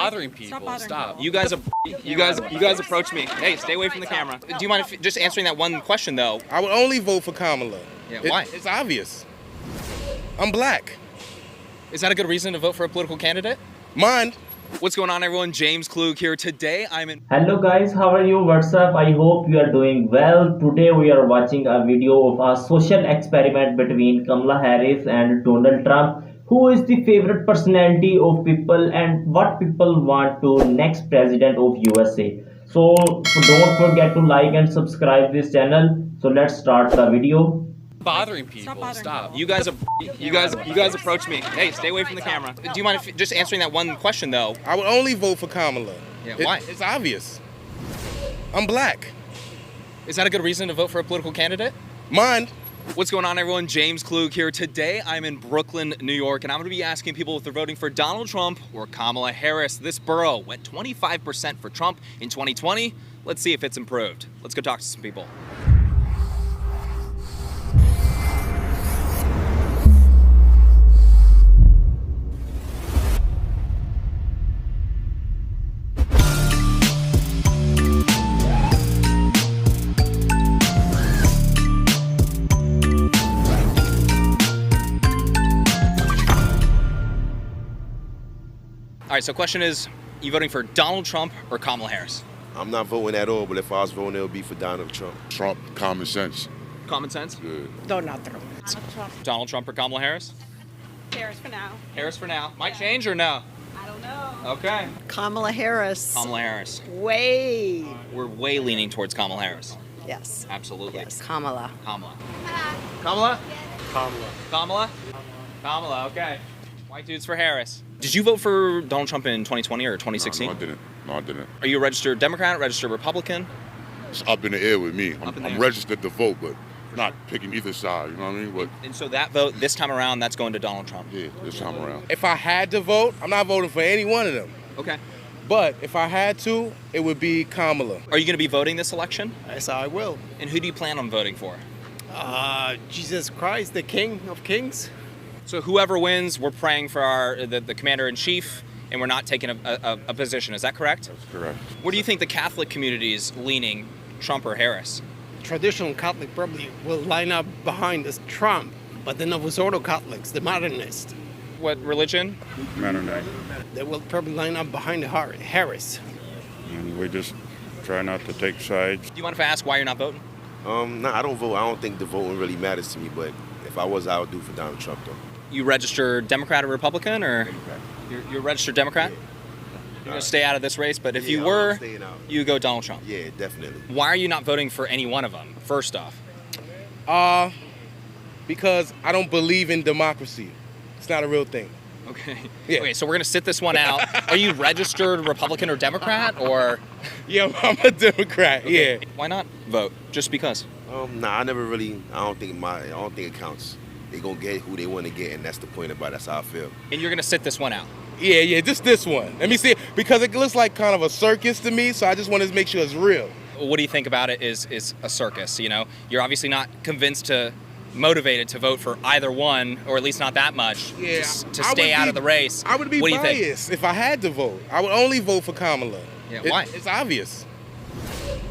bothering people. Stop. You guys approach me. Hey, stay away from the camera. Do you mind just answering that one question though? I would only vote for Kamala. Yeah, why? It's obvious. I'm black. Is that a good reason to vote for a political candidate? Mind. What's going on, everyone? James Klug here. Today I'm in... Hello guys, how are you? What's up? I hope you are doing well. Today we are watching a video of a social experiment between Kamala Harris and Donald Trump. Who is the favorite personality of people and what people want to next president of USA? So don't forget to like and subscribe this channel. So let's start the video. Bothering people. Stop. You guys approach me. Hey, stay away from the camera. Do you mind just answering that one question though? I would only vote for Kamala. Yeah, why? It's obvious. I'm black. Is that a good reason to vote for a political candidate? Mind. What's going on, everyone? James Klug here. Today I'm in Brooklyn, New York, and I'm going to be asking people if they're voting for Donald Trump or Kamala Harris. This borough went 25% for Trump in 2020. Let's see if it's improved. Let's go talk to some people. All right, so question is, you voting for Donald Trump or Kamala Harris? I'm not voting at all, but if I was voting, it would be for Donald Trump. Trump, common sense. Common sense? Good. Donald Trump. Donald Trump or Kamala Harris? Harris for now. Harris for now. Might change or no? I don't know. Okay. Kamala Harris. Kamala Harris. Way. We're way leaning towards Kamala Harris. Yes. Absolutely. Yes. Kamala. Kamala. Kamala? Kamala? Kamala, okay. White dudes for Harris. Did you vote for Donald Trump in 2020 or 2016? No, I didn't. Are you a registered Democrat, registered Republican? It's up in the air with me. Up in the I'm air. registered to vote, but not picking either side, you know what I mean? But And so that vote, this time around, that's going to Donald Trump. yeah, this time around. If I had to vote, I'm not voting for any one of them. Okay. But if I had to, it would be Kamala. Are you going to be voting this election? Yes, I will. And who do you plan on voting for? Jesus Christ, the King of Kings. So whoever wins, we're praying for the commander-in-chief, and we're not taking a position. Is that correct? That's correct. Where do you think the Catholic community is leaning, Trump or Harris? Traditional Catholic probably will line up behind this Trump, but the Novus Ordo Catholics, the modernists, What religion? Mennonite. they will probably line up behind the Harris. And we just try not to take sides. Do you mind if I ask why you're not voting? No, I don't vote. I don't think the voting really matters to me, but if I was, I would do for Donald Trump, though. You registered Democrat or Republican, or Democrat. you're a registered Democrat? Yeah. You're gonna stay out of this race, but if Yeah, you I'm were, staying out. you go Donald Trump. Yeah, definitely. Why are you not voting for any one of them? First off, Because I don't believe in democracy. It's not a real thing. okay. Yeah. Okay, so we're gonna sit this one out. Are you registered Republican or Democrat, or Yeah, I'm a Democrat. Yeah. why not vote? Just because? Nah, I never really. I don't think it counts. They gonna get who they want to get, and that's the point about it. That's how I feel. And you're gonna sit this one out. Yeah, just this one. Let me see it, because it looks like kind of a circus to me, so I just want to make sure it's real. What do you think about it is a circus? You know, you're obviously not motivated to vote for either one, or at least not that much, Yeah, to stay out of the race. I would be What do you think? biased if I had to vote. I would only vote for Kamala. Yeah, why? It's obvious.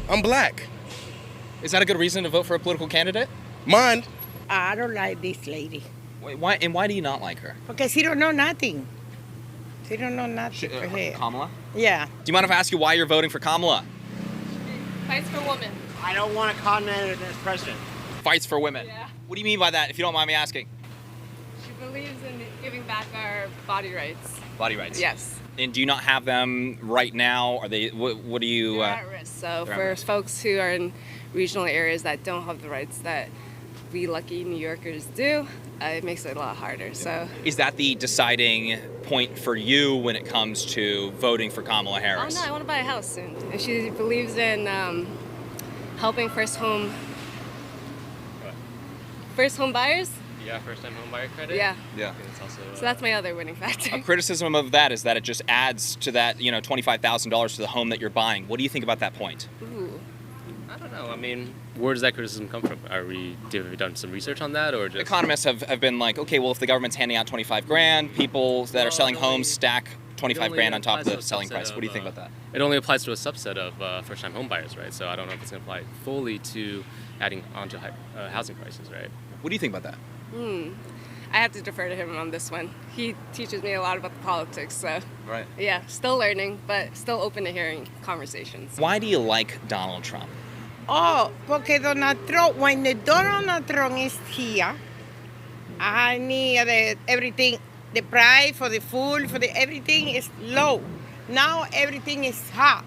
I'm black. Is that a good reason to vote for a political candidate? Mind. I don't like this lady. Why? And why do you not like her? Because she don't know nothing. She don't know nothing for her. Kamala? Yeah. Do you mind if I ask you why you're voting for Kamala? Fights for women. I don't want a con man as president. Fights for women. Yeah. What do you mean by that, if you don't mind me asking? She believes in giving back our body rights. Body rights. Yes. And do you not have them right now? Are they? What do you? They're at risk. So they're at for risk. folks who are in regional areas that don't have the rights that we lucky New Yorkers do, it makes it a lot harder. So. Is that the deciding point for you when it comes to voting for Kamala Oh Harris? no, I want to buy a house soon. And she believes in helping first home buyers. Yeah, first-time home buyer credit. Yeah. Yeah. It's also, So that's my other winning factor. A criticism of that is that it just adds to that, $25,000 to the home that you're buying. What do you think about that point? Ooh. I don't know. I mean, where does that criticism come from? Have we done some research on that, or just Economists have been like, okay, well, if the government's handing out 25 grand, people that are selling homes stack 25 grand on top of the applies to a selling subset price. What do you of, think about that? It only applies to a subset of first-time home buyers, right? So I don't know if it's going to apply fully to adding onto housing prices, right? What do you think about that? I have to defer to him on this one. He teaches me a lot about the politics, so Right. yeah, still learning, but still open to hearing conversations. Why do you like Donald Trump? Oh, porque Donald Trump, when the Donald Trump is here, I need everything, the price for the food, for the everything is low. Now everything is hot.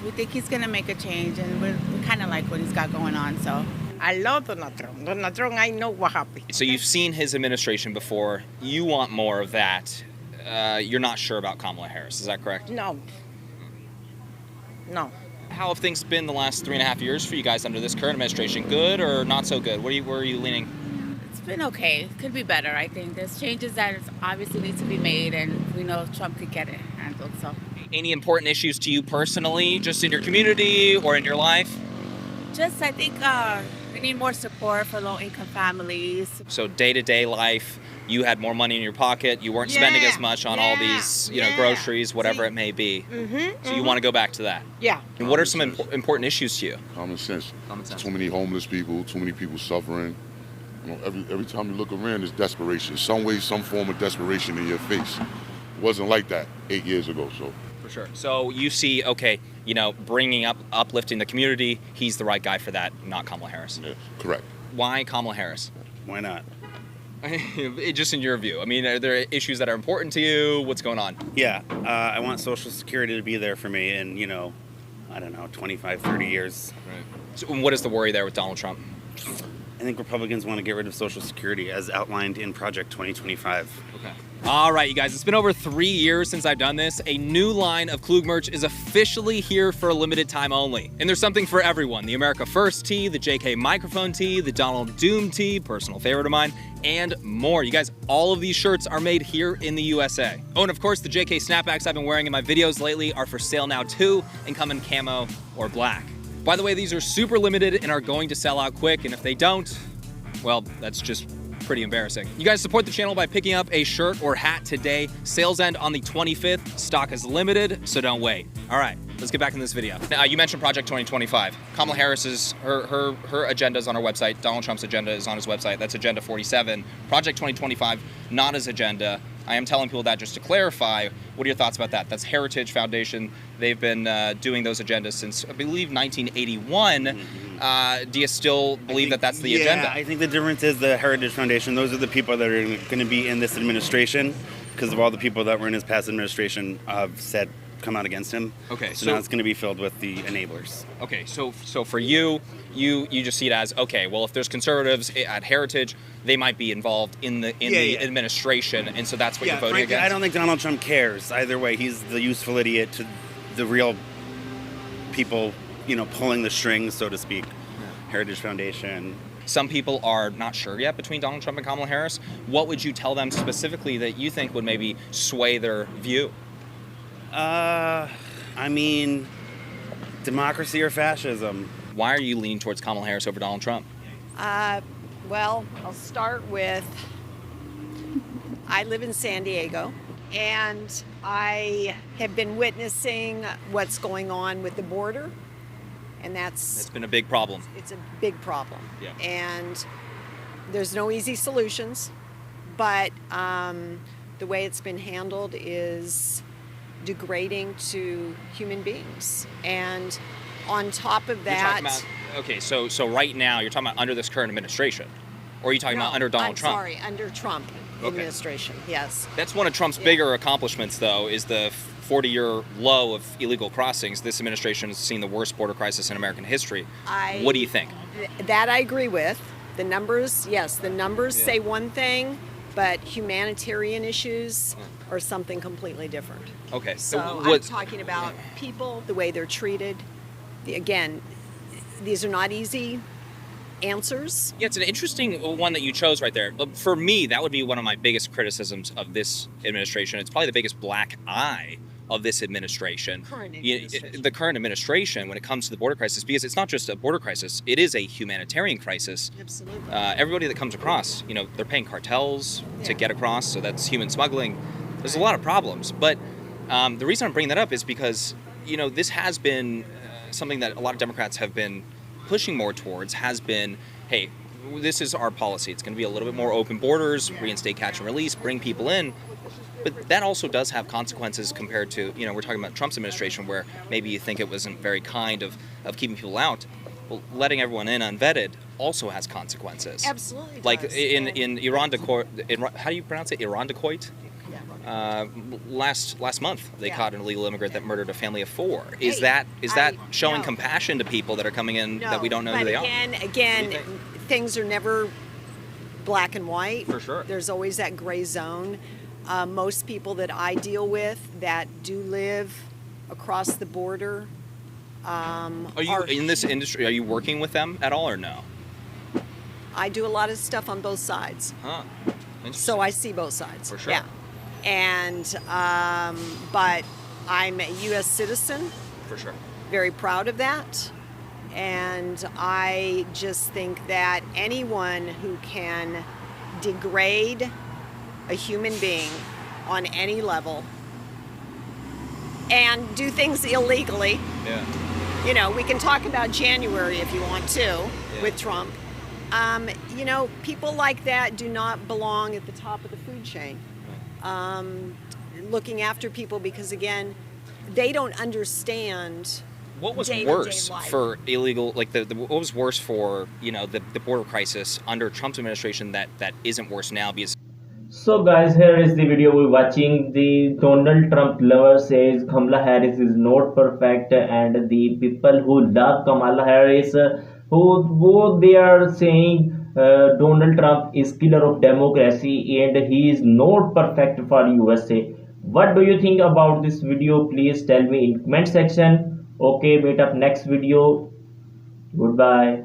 We think he's going to make a change, and we kind of like what he's got going on, so. I love Donald Trump. Donald Trump, I know what happened. So you've seen his administration before. You want more of that. You're not sure about Kamala Harris. Is that correct? No. No. How have things been the last 3.5 years for you guys under this current administration? Good or not so good? Where are you leaning? It's been okay. Could be better, I think. There's changes that obviously need to be made, and we know Trump could get it handled, so. Any important issues to you personally, just in your community or in your life? Just, I think we need more support for low-income families. So day-to-day life, you had more money in your pocket. You weren't spending as much on all these, groceries, whatever it may be. So you want to go back to that. Yeah. And what are some important issues to you? Common sense. Common sense. Too many homeless people, too many people suffering. You know, every time you look around, there's desperation. Some way, some form of desperation in your face. It wasn't like that 8 years ago, so. For sure. So you see, okay, bringing up, uplifting the community, he's the right guy for that, not Kamala Harris. Yeah, correct. Why Kamala Harris? Why not? Just in your view. I mean, are there issues that are important to you? What's going on? Yeah, I want Social Security to be there for me in, I don't know, 25, 30 years. Right. So what is the worry there with Donald Trump? I think Republicans want to get rid of Social Security as outlined in Project 2025. Okay. All right, you guys, it's been over 3 years since I've done this. A new line of Klug merch is officially here for a limited time only. And there's something for everyone. The America First tee, the JK microphone tee, the Donald Doom tee, personal favorite of mine, and more. You guys, all of these shirts are made here in the USA. Oh, and of course, the JK snapbacks I've been wearing in my videos lately are for sale now too, and come in camo or black. By the way, these are super limited and are going to sell out quick, and if they don't, well, that's just pretty embarrassing. You guys support the channel by picking up a shirt or hat today. Sales end on the 25th. Stock is limited, so don't wait. All right, let's get back in this video. Now, you mentioned Project 2025. Kamala Harris's, her agenda is on her website. Donald Trump's agenda is on his website. That's Agenda 47. Project 2025, not his agenda. I am telling people that just to clarify. What are your thoughts about that? That's Heritage Foundation. They've been doing those agendas since, I believe, 1981. Do you still believe that that's the agenda? Yeah, I think the difference is the Heritage Foundation. Those are the people that are going to be in this administration because of all the people that were in his past administration have said come out against him. Okay, so now it's going to be filled with the enablers. Okay, so for you just see it as, okay, well, if there's conservatives at Heritage, they might be involved in the administration, and so that's what you're voting frankly, against? I don't think Donald Trump cares. Either way, he's the useful idiot to the real people, pulling the strings, so to speak. Heritage Foundation. Some people are not sure yet between Donald Trump and Kamala Harris. What would you tell them specifically that you think would maybe sway their view? I mean, democracy or fascism. Why are you leaning towards Kamala Harris over Donald Trump? Well, I'll start with, I live in San Diego, and I have been witnessing what's going on with the border, and It's been a big problem. it's a big problem. Yeah. And there's no easy solutions, but the way it's been handled is degrading to human beings. And on top of that, Okay, so right now you're talking about under this current administration, or are you talking about under Donald Trump? Sorry, under Trump administration, yes. That's one of Trump's bigger accomplishments, though, is the 40-year low of illegal crossings. This administration has seen the worst border crisis in American history. What do you think? That I agree with. The numbers, yes, the numbers say one thing, but humanitarian issues are something completely different. Okay, So I'm talking about people, the way they're treated. Again, these are not easy answers. Yeah, it's an interesting one that you chose right there. For me, that would be one of my biggest criticisms of this administration. It's probably the biggest black eye of this administration. The current administration, when it comes to the border crisis, because it's not just a border crisis, it is a humanitarian crisis. Absolutely. Everybody that comes across, they're paying cartels to get across, so that's human smuggling. There's a lot of problems, but The reason I'm bringing that up is because, this has been something that a lot of Democrats have been pushing more towards, has been, hey, this is our policy. It's going to be a little bit more open borders, reinstate catch and release, bring people in. But that also does have consequences compared to, we're talking about Trump's administration, where maybe you think it wasn't very kind of keeping people out. Well, letting everyone in unvetted also has consequences. Absolutely. Like does. in Iran Decoit, how do you pronounce it? Iran Decoit? Last month they caught an illegal immigrant that murdered a family of 4. Is that showing compassion to people that are coming in that we don't know who they are? Again, things are never black and white. For sure. There's always that gray zone. Most people that I deal with that do live across the border. Are you in this industry? Are you working with them at all or no? I do a lot of stuff on both sides. Huh. So I see both sides. For sure. Yeah. And, but I'm a U.S. citizen. For sure. Very proud of that. And I just think that anyone who can degrade a human being on any level and do things illegally. Yeah. We can talk about January if you want to with Trump. People like that do not belong at the top of the food chain. Looking after people because, again, they don't understand. What was worse for illegal, like what was worse for, the border crisis under Trump's administration that isn't worse now? Because So guys, here is the video we're watching. The Donald Trump lover says Kamala Harris is not perfect, and the people who love Kamala Harris, who they are saying Donald Trump is killer of democracy and he is not perfect for USA. What do you think about this video? Please tell me in comment section. Okay, meet up next video. Goodbye.